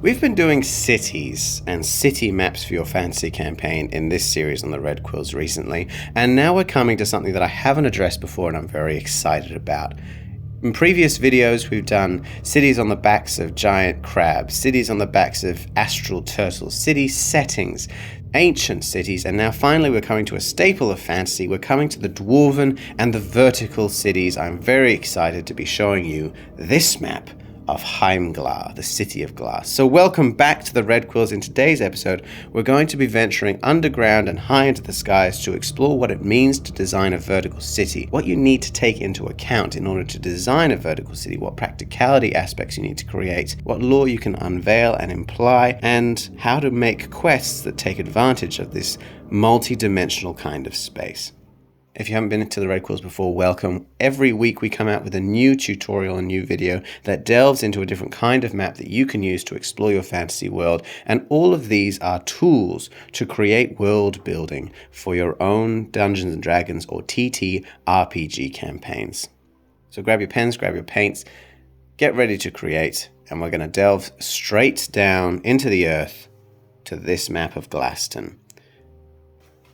We've been doing cities and city maps for your fantasy campaign in this series on the Red Quills recently, and now we're coming to something that I haven't addressed before and I'm very excited about. In previous videos, we've done cities on the backs of giant crabs, cities on the backs of astral turtles, city settings, ancient cities, and now finally we're coming to a staple of fantasy. We're coming to the Dwarven and the vertical cities. I'm very excited to be showing you this map of Heimglah, the City of Glass. So welcome back to the Red Quills. In today's episode, we're going to be venturing underground and high into the skies to explore what it means to design a vertical city, what you need to take into account in order to design a vertical city, what practicality aspects you need to create, what lore you can unveil and imply, and how to make quests that take advantage of this multi-dimensional kind of space. If you haven't been to the Red Quills before, welcome. Every week we come out with a new tutorial and new video that delves into a different kind of map that you can use to explore your fantasy world. And all of these are tools to create world building for your own Dungeons & Dragons or TTRPG campaigns. So grab your pens, grab your paints, get ready to create, and we're going to delve straight down into the earth to this map of Glaston.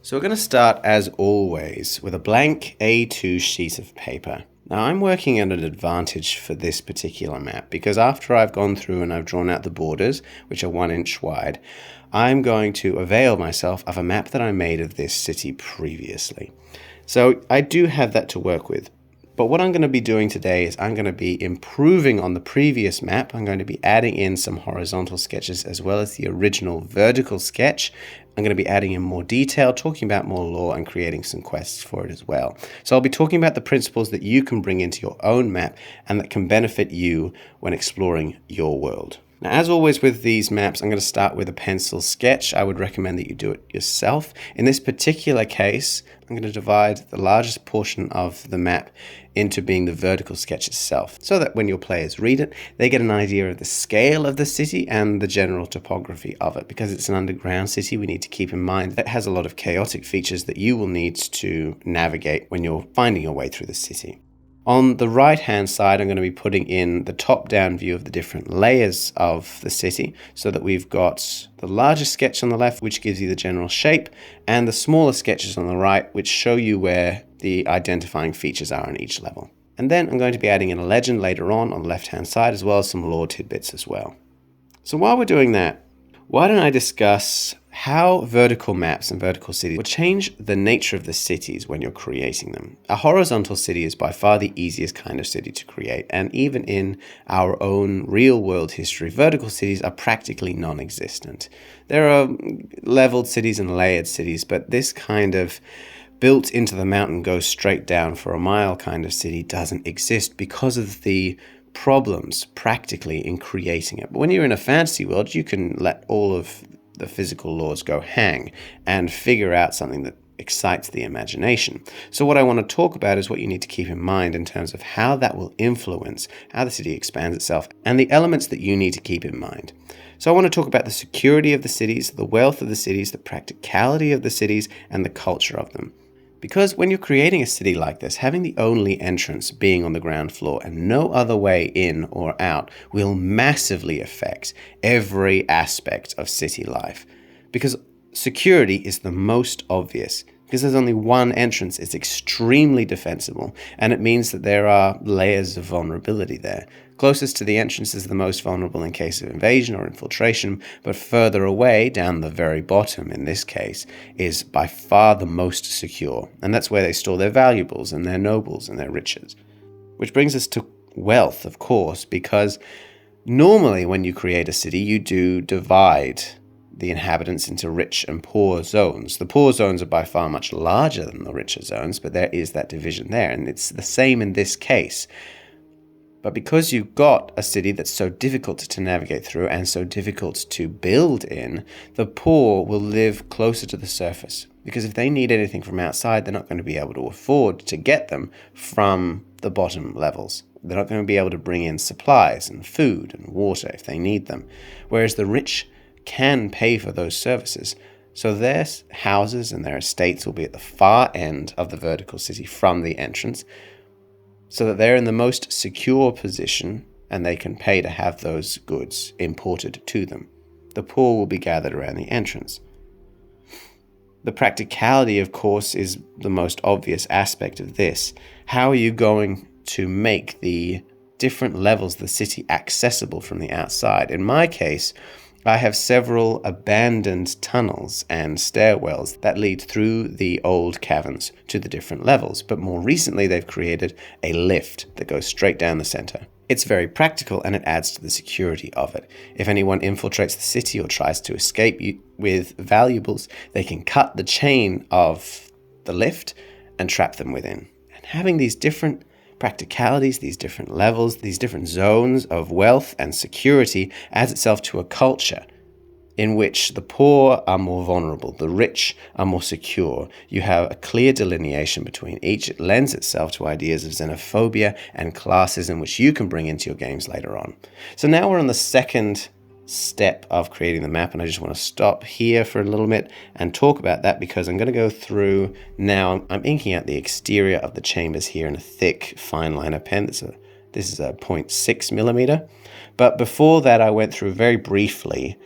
So we're going to start, as always, with a blank A2 sheet of paper. Now I'm working at an advantage for this particular map because after I've gone through and I've drawn out the borders, which are 1 inch wide, I'm going to avail myself of a map that I made of this city previously. So I do have that to work with. But what I'm going to be doing today is I'm going to be improving on the previous map. I'm going to be adding in some horizontal sketches as well as the original vertical sketch. I'm going to be adding in more detail, talking about more lore, and creating some quests for it as well. So I'll be talking about the principles that you can bring into your own map and that can benefit you when exploring your world. Now, as always with these maps, I'm going to start with a pencil sketch. I would recommend that you do it yourself. In this particular case, I'm going to divide the largest portion of the map into being the vertical sketch itself, so that when your players read it, they get an idea of the scale of the city and the general topography of it. Because it's an underground city, we need to keep in mind that it has a lot of chaotic features that you will need to navigate when you're finding your way through the city. On the right-hand side, I'm going to be putting in the top-down view of the different layers of the city so that we've got the largest sketch on the left, which gives you the general shape, and the smaller sketches on the right, which show you where the identifying features are on each level. And then I'm going to be adding in a legend later on the left-hand side, as well as some lore tidbits as well. So while we're doing that, why don't I discuss how vertical maps and vertical cities will change the nature of the cities when you're creating them. A horizontal city is by far the easiest kind of city to create, and even in our own real-world history, vertical cities are practically non-existent. There are leveled cities and layered cities, but this kind of built into the mountain, goes straight down for a mile kind of city doesn't exist because of the problems practically in creating it. But when you're in a fantasy world, you can let all of the physical laws go hang and figure out something that excites the imagination. So what I want to talk about is what you need to keep in mind in terms of how that will influence how the city expands itself and the elements that you need to keep in mind. So I want to talk about the security of the cities, the wealth of the cities, the practicality of the cities, and the culture of them. Because when you're creating a city like this, having the only entrance being on the ground floor and no other way in or out will massively affect every aspect of city life. Because security is the most obvious. Because there's only one entrance, it's extremely defensible, and it means that there are layers of vulnerability there. Closest to the entrance is the most vulnerable in case of invasion or infiltration, but further away, down the very bottom in this case, is by far the most secure. And that's where they store their valuables and their nobles and their riches. Which brings us to wealth, of course, because normally when you create a city, you do divide the inhabitants into rich and poor zones. The poor zones are by far much larger than the richer zones, but there is that division there, and it's the same in this case. But because you've got a city that's so difficult to navigate through and so difficult to build in, the poor will live closer to the surface. Because if they need anything from outside, they're not going to be able to afford to get them from the bottom levels. They're not going to be able to bring in supplies and food and water if they need them. Whereas the rich can pay for those services. So their houses and their estates will be at the far end of the vertical city from the entrance, so that they're in the most secure position and they can pay to have those goods imported to them. The poor will be gathered around the entrance. The practicality, of course, is the most obvious aspect of this. How are you going to make the different levels of the city accessible from the outside? In my case, I have several abandoned tunnels and stairwells that lead through the old caverns to the different levels, but more recently they've created a lift that goes straight down the center. It's very practical and it adds to the security of it. If anyone infiltrates the city or tries to escape with valuables, they can cut the chain of the lift and trap them within. And having these different practicalities, these different levels, these different zones of wealth and security adds itself to a culture in which the poor are more vulnerable, the rich are more secure. You have a clear delineation between each. It lends itself to ideas of xenophobia and classism, which you can bring into your games later on. So now we're on the second step of creating the map, and I just want to stop here for a little bit and talk about that, because I'm going to go through now. I'm inking out the exterior of the chambers here in a thick fine liner pen. This is a 0.6 millimeter. But before that, I went through very briefly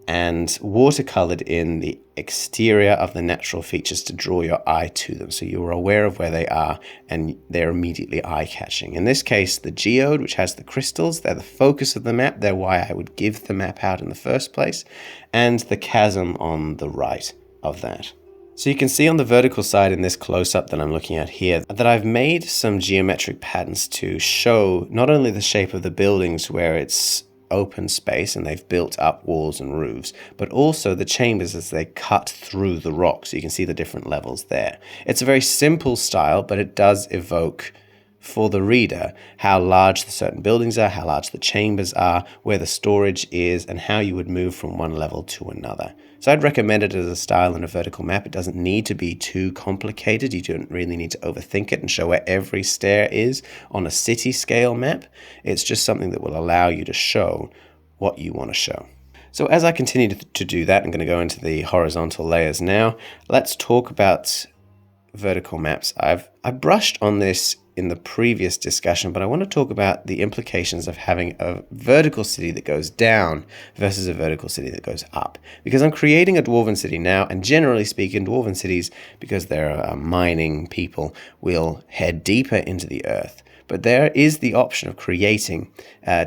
and watercolored in the exterior of the natural features to draw your eye to them, so you're aware of where they are and they're immediately eye-catching. In this case, the geode, which has the crystals, they're the focus of the map. They're why I would give the map out in the first place, and the chasm on the right of that. So you can see on the vertical side in this close-up that I'm looking at here that I've made some geometric patterns to show not only the shape of the buildings where it's open space and they've built up walls and roofs, but also the chambers as they cut through the rock, so you can see the different levels there. It's a very simple style, but it does evoke for the reader how large the certain buildings are, how large the chambers are, where the storage is, and how you would move from one level to another. So I'd recommend it as a style in a vertical map. It doesn't need to be too complicated. You don't really need to overthink it and show where every stair is on a city scale map. It's just something that will allow you to show what you want to show. So as I continue to do that, I'm going to go into the horizontal layers now. Let's talk about vertical maps. I've brushed on this in the previous discussion, but I want to talk about the implications of having a vertical city that goes down versus a vertical city that goes up. Because I'm creating a Dwarven city now, and generally speaking, Dwarven cities, because they're mining people, will head deeper into the earth. But there is the option of creating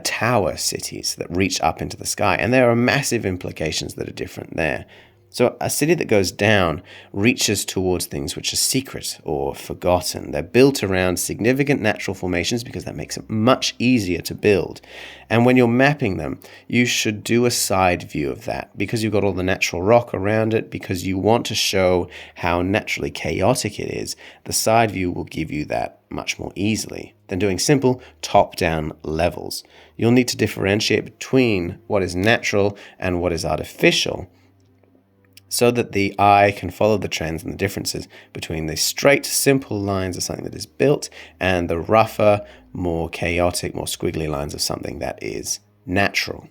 tower cities that reach up into the sky, and there are massive implications that are different there. So a city that goes down reaches towards things which are secret or forgotten. They're built around significant natural formations because that makes it much easier to build. And when you're mapping them, you should do a side view of that because you've got all the natural rock around it, because you want to show how naturally chaotic it is. The side view will give you that much more easily than doing simple top-down levels. You'll need to differentiate between what is natural and what is artificial, so that the eye can follow the trends and the differences between the straight, simple lines of something that is built and the rougher, more chaotic, more squiggly lines of something that is natural.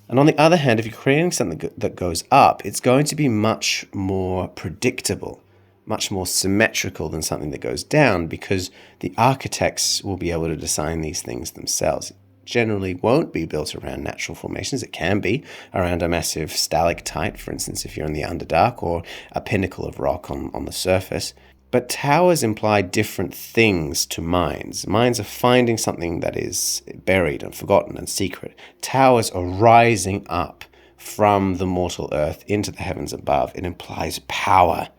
And on the other hand, if you're creating something that goes up, it's going to be much more predictable, much more symmetrical than something that goes down, because the architects will be able to design these things themselves. Generally won't be built around natural formations. It can be around a massive stalactite, for instance, if you're in the Underdark, or a pinnacle of rock on the surface. But towers imply different things to mines. Mines are finding something that is buried and forgotten and secret. Towers are rising up from the mortal earth into the heavens above. It implies power.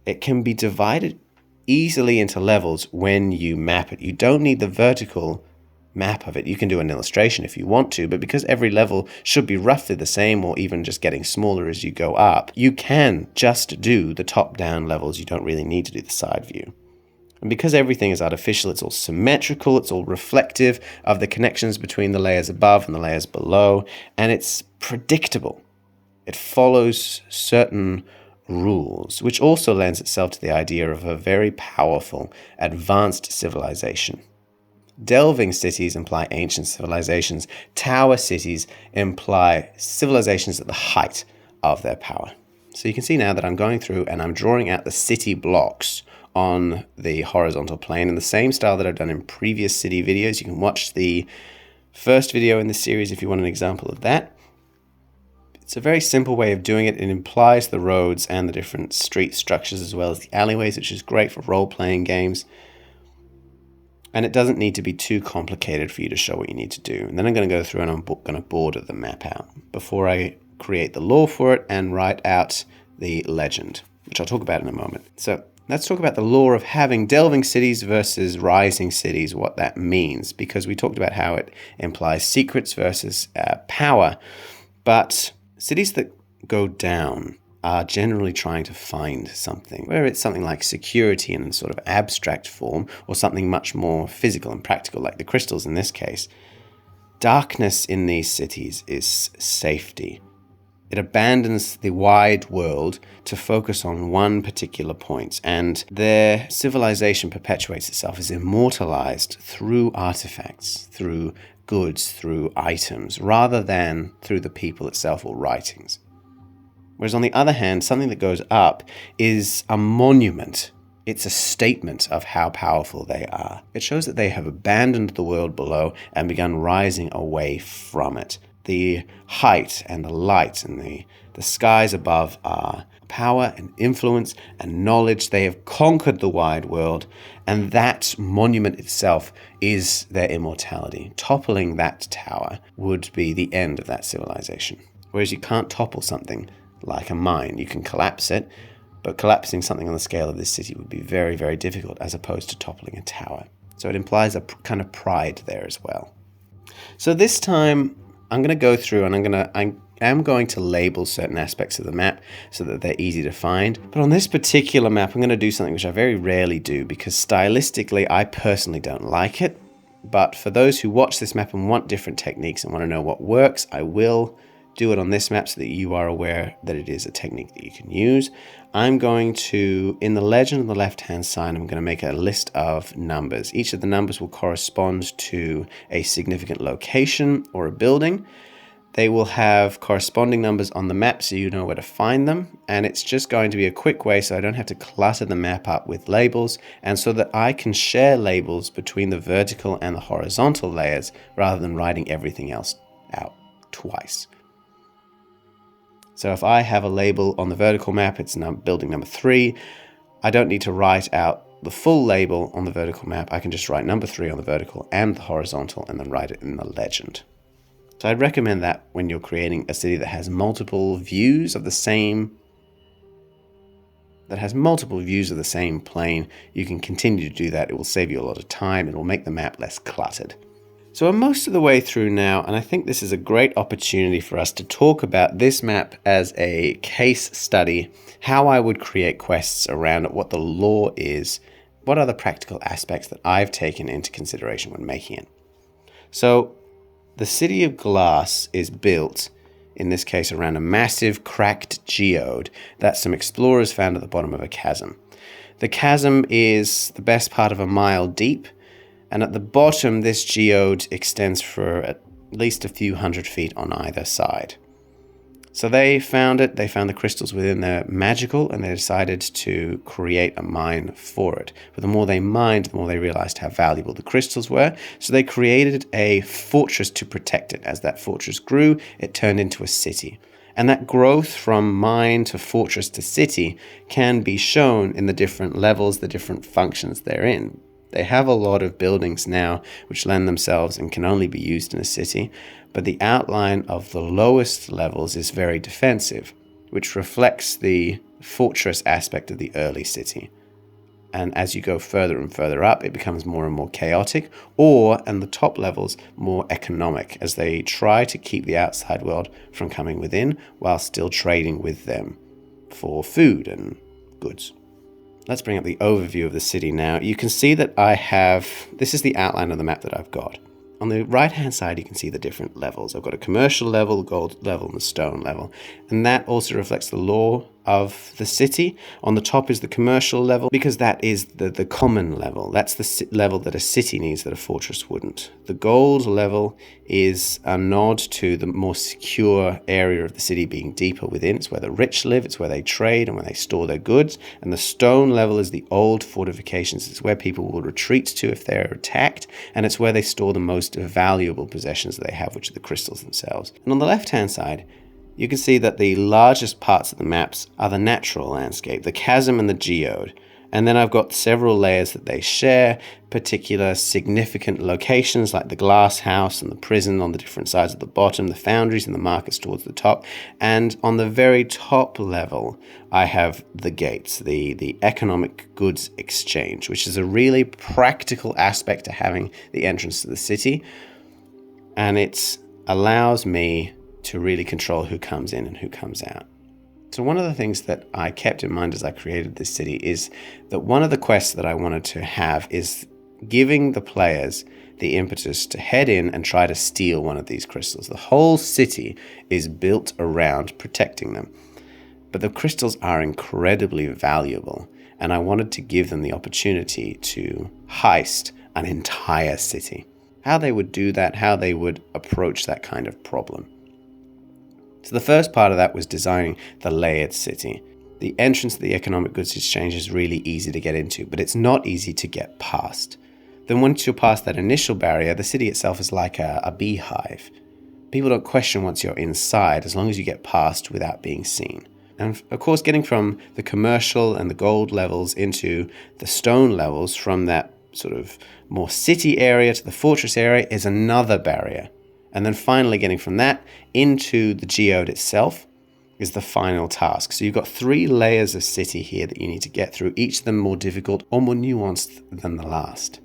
It can be divided easily into levels when you map it. You don't need the vertical map of it. You can do an illustration if you want to, but because every level should be roughly the same or even just getting smaller as you go up, you can just do the top-down levels. You don't really need to do the side view. And because everything is artificial, it's all symmetrical, it's all reflective of the connections between the layers above and the layers below, and it's predictable. It follows certain rules, which also lends itself to the idea of a very powerful, advanced civilization. Delving cities imply ancient civilizations. Tower cities imply civilizations at the height of their power. So you can see now that I'm going through and I'm drawing out the city blocks on the horizontal plane in the same style that I've done in previous city videos. You can watch the first video in this series if you want an example of that. It's a very simple way of doing it. It implies the roads and the different street structures as well as the alleyways, which is great for role-playing games. And it doesn't need to be too complicated for you to show what you need to do. And then I'm going to go through and I'm going to border the map out before I create the lore for it and write out the legend, which I'll talk about in a moment. So let's talk about the lore of having delving cities versus rising cities, what that means, because we talked about how it implies secrets versus power. But cities that go down are generally trying to find something, where it's something like security in a sort of abstract form, or something much more physical and practical, like the crystals in this case. Darkness in these cities is safety. It abandons the wide world to focus on one particular point, and their civilization perpetuates itself, is immortalized through artifacts, through goods, through items, rather than through the people itself or writings. Whereas on the other hand, something that goes up is a monument. It's a statement of how powerful they are. It shows that they have abandoned the world below and begun rising away from it. The height and the light and the skies above are power and influence and knowledge. They have conquered the wide world, and that monument itself is their immortality. Toppling that tower would be the end of that civilization. Whereas you can't topple something like a mine. You can collapse it, but collapsing something on the scale of this city would be very, very difficult as opposed to toppling a tower. So it implies a kind of pride there as well. So this time I'm going to go through and I am going to label certain aspects of the map so that they're easy to find. But on this particular map, I'm going to do something which I very rarely do because stylistically, I personally don't like it. But for those who watch this map and want different techniques and want to know what works, I will do it on this map so that you are aware that it is a technique that you can use. I'm going to, in the legend on the left-hand side, I'm going to make a list of numbers. Each of the numbers will correspond to a significant location or a building. They will have corresponding numbers on the map so you know where to find them. And it's just going to be a quick way so I don't have to clutter the map up with labels, and so that I can share labels between the vertical and the horizontal layers rather than writing everything else out twice. So if I have a label on the vertical map, it's building number 3. I don't need to write out the full label on the vertical map. I can just write number 3 on the vertical and the horizontal and then write it in the legend. So I'd recommend that when you're creating a city that has multiple views of the same plane, you can continue to do that. It will save you a lot of time. It will make the map less cluttered. So I'm most of the way through now, and I think this is a great opportunity for us to talk about this map as a case study, how I would create quests around it, what the lore is, what are the practical aspects that I've taken into consideration when making it. So the city of glass is built, in this case, around a massive cracked geode that some explorers found at the bottom of a chasm. The chasm is the best part of a mile deep, and at the bottom, this geode extends for at least a few hundred feet on either side. So they found it, they found the crystals within there magical, and they decided to create a mine for it. But the more they mined, the more they realized how valuable the crystals were. So they created a fortress to protect it. As that fortress grew, it turned into a city. And that growth from mine to fortress to city can be shown in the different levels, the different functions they're in. They have a lot of buildings now which lend themselves and can only be used in a city, but the outline of the lowest levels is very defensive, which reflects the fortress aspect of the early city. And as you go further and further up, it becomes more and more chaotic, or, and the top levels, more economic, as they try to keep the outside world from coming within while still trading with them for food and goods. Let's bring up the overview of the city now. You can see that this is the outline of the map that I've got. On the right-hand side, you can see the different levels. I've got a commercial level, gold level, and the stone level. And that also reflects the lore of the city. On the top is the commercial level, because that is the common level. That's the level that a city needs that a fortress wouldn't. The gold level is a nod to the more secure area of the city being deeper within. It's where the rich live, it's where they trade and where they store their goods. And the stone level is the old fortifications. It's where people will retreat to if they're attacked, and it's where they store the most valuable possessions that they have, which are the crystals themselves. And on the left-hand side, you can see that the largest parts of the maps are the natural landscape, the chasm and the geode. And then I've got several layers that they share, particular significant locations like the glass house and the prison on the different sides of the bottom, the foundries and the markets towards the top. And on the very top level, I have the gates, the economic goods exchange, which is a really practical aspect to having the entrance to the city. And it allows me to really control who comes in and who comes out. So one of the things that I kept in mind as I created this city is that one of the quests that I wanted to have is giving the players the impetus to head in and try to steal one of these crystals. The whole city is built around protecting them, but the crystals are incredibly valuable, and I wanted to give them the opportunity to heist an entire city. How they would do that, how they would approach that kind of problem. So the first part of that was designing the layered city. The entrance to the economic goods exchange is really easy to get into, but it's not easy to get past. Then once you're past that initial barrier, the city itself is like a beehive. People don't question once you're inside, as long as you get past without being seen. And of course, getting from the commercial and the gold levels into the stone levels, from that sort of more city area to the fortress area, is another barrier. And then finally getting from that into the geode itself is the final task. So you've got 3 layers of city here that you need to get through, each of them more difficult or more nuanced than the last,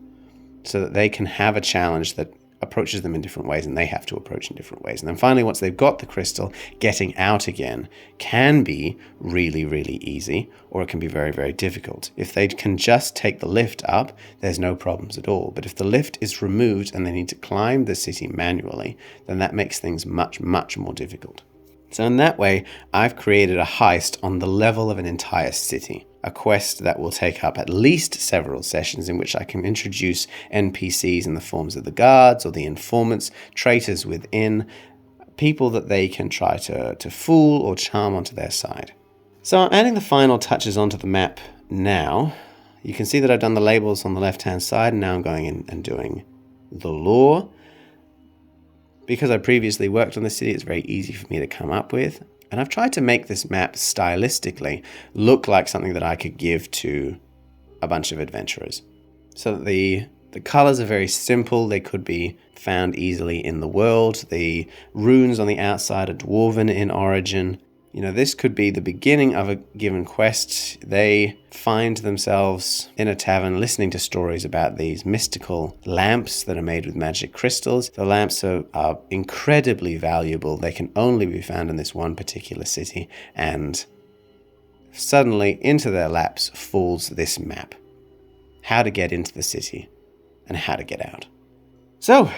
so that they can have a challenge that approaches them in different ways and they have to approach in different ways. And then finally, once they've got the crystal, getting out again can be really, really easy, or it can be very, very difficult. If they can just take the lift up, there's no problems at all. But if the lift is removed and they need to climb the city manually, then that makes things much, much more difficult. So in that way, I've created a heist on the level of an entire city. A quest that will take up at least several sessions, in which I can introduce NPCs in the forms of the guards or the informants, traitors within, people that they can try to fool or charm onto their side. So I'm adding the final touches onto the map now. You can see that I've done the labels on the left-hand side, and now I'm going in and doing the lore. Because I previously worked on the city, it's very easy for me to come up with. And I've tried to make this map stylistically look like something that I could give to a bunch of adventurers. So that the colors are very simple. They could be found easily in the world. The runes on the outside are Dwarven in origin. You know, this could be the beginning of a given quest. They find themselves in a tavern listening to stories about these mystical lamps that are made with magic crystals. The lamps are incredibly valuable. They can only be found in this one particular city. And suddenly into their laps falls this map. How to get into the city and how to get out. So,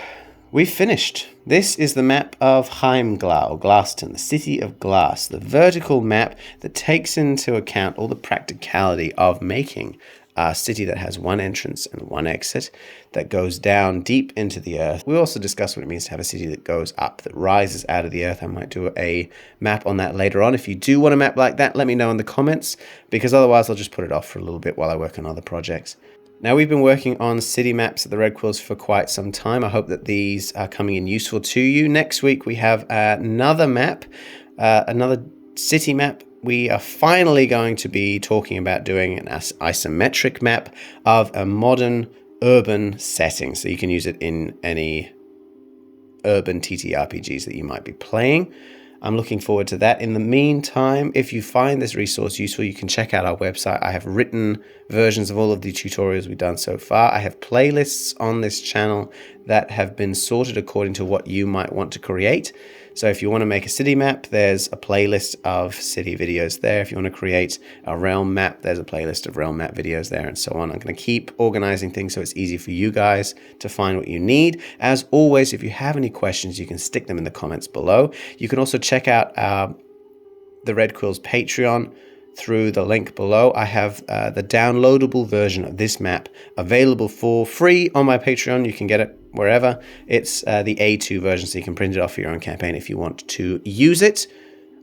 we've finished. This is the map of Heimglah, or Glasston, the city of glass, the vertical map that takes into account all the practicality of making a city that has one entrance and one exit, that goes down deep into the earth. We also discuss what it means to have a city that goes up, that rises out of the earth. I might do a map on that later on. If you do want a map like that, let me know in the comments, because otherwise I'll just put it off for a little bit while I work on other projects. Now, we've been working on city maps at the Red Quills for quite some time. I hope that these are coming in useful to you. Next week, we have another map, another city map. We are finally going to be talking about doing an isometric map of a modern urban setting. So you can use it in any urban TTRPGs that you might be playing. I'm looking forward to that. In the meantime, if you find this resource useful, you can check out our website. I have written versions of all of the tutorials we've done so far. I have playlists on this channel that have been sorted according to what you might want to create. So if you want to make a city map, there's a playlist of city videos there. If you want to create a realm map, there's a playlist of realm map videos there, and so on. I'm going to keep organizing things so it's easy for you guys to find what you need. As always, if you have any questions, you can stick them in the comments below. You can also check out the Red Quills Patreon through the link below. I have the downloadable version of this map available for free on my Patreon. You can get it wherever. It's the A2 version, so you can print it off for your own campaign if you want to use it.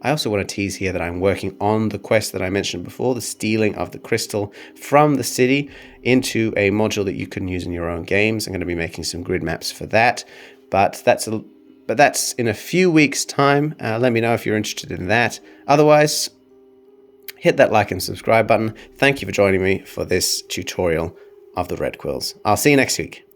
I also want to tease here that I'm working on the quest that I mentioned before, the stealing of the crystal from the city into a module that you can use in your own games. I'm going to be making some grid maps for that, but that's in a few weeks' time. Let me know if you're interested in that. Otherwise, hit that like and subscribe button. Thank you for joining me for this tutorial of the Red Quills. I'll see you next week.